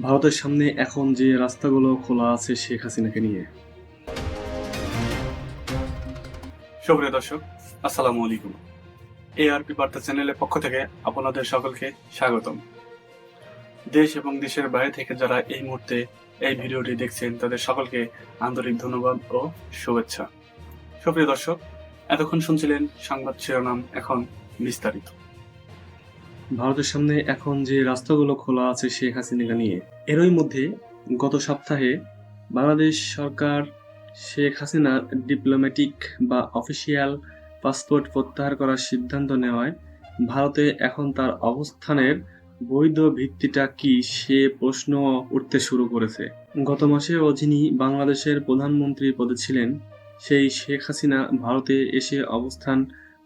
ভারতের সামনে এখন যে রাস্তাগুলো খোলা আছে শেখ হাসিনাকে নিয়ে। সুপ্রিয় দর্শক, আসসালামু আলাইকুম। এআরপি বার্তা চ্যানেলের পক্ষ থেকে আপনাদের সকলকে স্বাগতম। দেশ এবং দেশের বাইরে থেকে যারা এই মুহূর্তে এই ভিডিওটি দেখছেন তাদের সকলকে আন্তরিক ধন্যবাদ ও শুভেচ্ছা। সুপ্রিয় দর্শক, এতক্ষণ শুনছিলেন সংবাদ শিরোনাম, এখন বিস্তারিত। ভারতের সামনে এখন যে রাস্তাগুলো খোলা আছে শেখ হাসিনাকে নিয়ে, এরই মধ্যে গত সপ্তাহে বাংলাদেশ সরকার শেখ হাসিনার ডিপ্লোম্যাটিক বা অফিসিয়াল পাসপোর্ট প্রত্যাহার করার সিদ্ধান্ত নেওয়ায় ভারতে এখন তার অবস্থানের বৈধ ভিত্তিটা কি সে প্রশ্ন উঠতে শুরু করেছে। গত মাসেও যিনি বাংলাদেশের প্রধানমন্ত্রী পদে ছিলেন সেই শেখ হাসিনা ভারতে এসে অবস্থান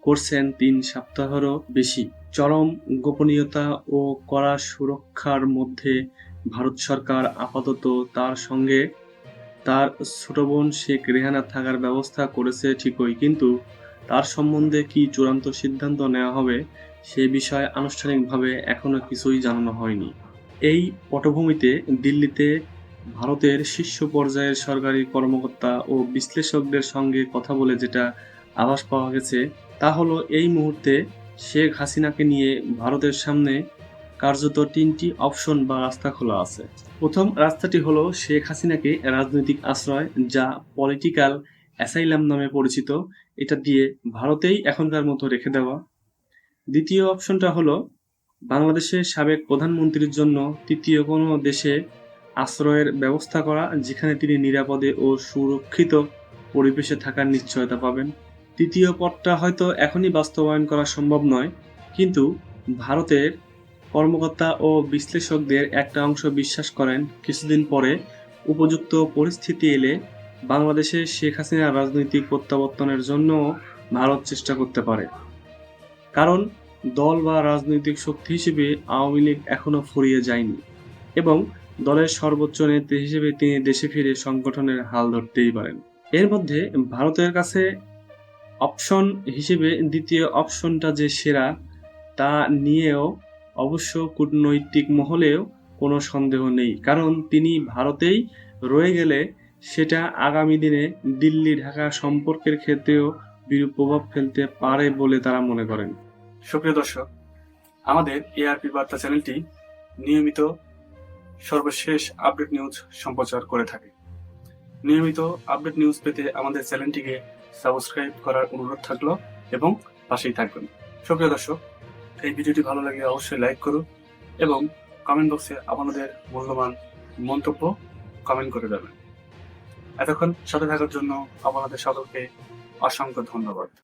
করছেন ৩ সপ্তাহেরও বেশি। চরম গোপনীয়তা ও কড়া সুরক্ষার মধ্যে ভারত সরকার আপাতত তার সঙ্গে তার ছোট বোন শেখ রেহানা থাকার ব্যবস্থা করেছে ঠিকই, কিন্তু তার সম্বন্ধে কি চূড়ান্ত সিদ্ধান্ত নেওয়া হবে সে বিষয়ে আনুষ্ঠানিকভাবে এখনো কিছুই জানানো হয়নি। এই পটভূমিতে দিল্লিতে ভারতের শীর্ষ পর্যায়ের সরকারি কর্মকর্তা ও বিশ্লেষকদের সঙ্গে কথা বলে যেটা আভাস পাওয়া গেছে তা হলো এই মুহূর্তে শেখ হাসিনাকে নিয়ে ভারতের সামনে কার্যত ৩টি অপশন বা রাস্তা খোলা আছে। প্রথম রাস্তাটি হলো শেখ হাসিনাকে রাজনৈতিক আশ্রয়, যা পলিটিক্যাল অ্যাসাইলাম নামে পরিচিত, এটা দিয়ে ভারতেই এখনকার মতো রেখে দেওয়া। দ্বিতীয় অপশনটা হলো বাংলাদেশের সাবেক প্রধানমন্ত্রীর জন্য তৃতীয় কোনো দেশে আশ্রয়ের ব্যবস্থা করা, যেখানে তিনি নিরাপদে ও সুরক্ষিত পরিবেশে থাকার নিশ্চয়তা পাবেন। তৃতীয় পথটা হয়তো এখনই বাস্তবায়ন করা সম্ভব নয়, কিন্তু ভারতের কর্মকর্তা ও বিশ্লেষকদের একটা অংশ বিশ্বাস করেন কিছুদিন পরে উপযুক্ত পরিস্থিতি এলে বাংলাদেশে শেখ হাসিনার রাজনৈতিক প্রত্যাবর্তনের জন্যও ভারত চেষ্টা করতে পারে। কারণ দল বা রাজনৈতিক শক্তি হিসেবে আওয়ামী লীগ এখনো ফুরিয়ে যায়নি এবং দলের সর্বোচ্চ নেত্রী হিসেবে তিনি দেশে ফিরে সংগঠনের হাল ধরতেই পারেন। এর মধ্যে ভারতের কাছে অপশন হিসেবে দ্বিতীয় অপশনটা যে সেরা তা নিয়েও অবশ্য কূটনৈতিক মহলেও কোনো সন্দেহ নেই, কারণ তিনি ভারতেই রয়ে গেলে সেটা আগামী দিনে দিল্লি ঢাকা সম্পর্কের ক্ষেত্রেও বিরূপ প্রভাব ফেলতে পারে বলে তারা মনে করেন। সুপ্রিয় দর্শক, আমাদের এআরপি বার্তা চ্যানেলটি নিয়মিত সর্বশেষ আপডেট নিউজ সম্প্রচার করে থাকে। নিয়মিত আপডেট নিউজ পেতে আমাদের চ্যানেলটিকে সাবস্ক্রাইব করার অনুরোধ থাকলো এবং পাশেই থাকবেন। সুপ্রিয় দর্শক, এই ভিডিওটি ভালো লাগলে অবশ্যই লাইক করুন এবং কমেন্ট বক্সে আপনাদের মূল্যবান মন্তব্য কমেন্ট করে দেবেন। এতক্ষণ সাথে থাকার জন্য আপনাদের সকলকে অসংখ্য ধন্যবাদ।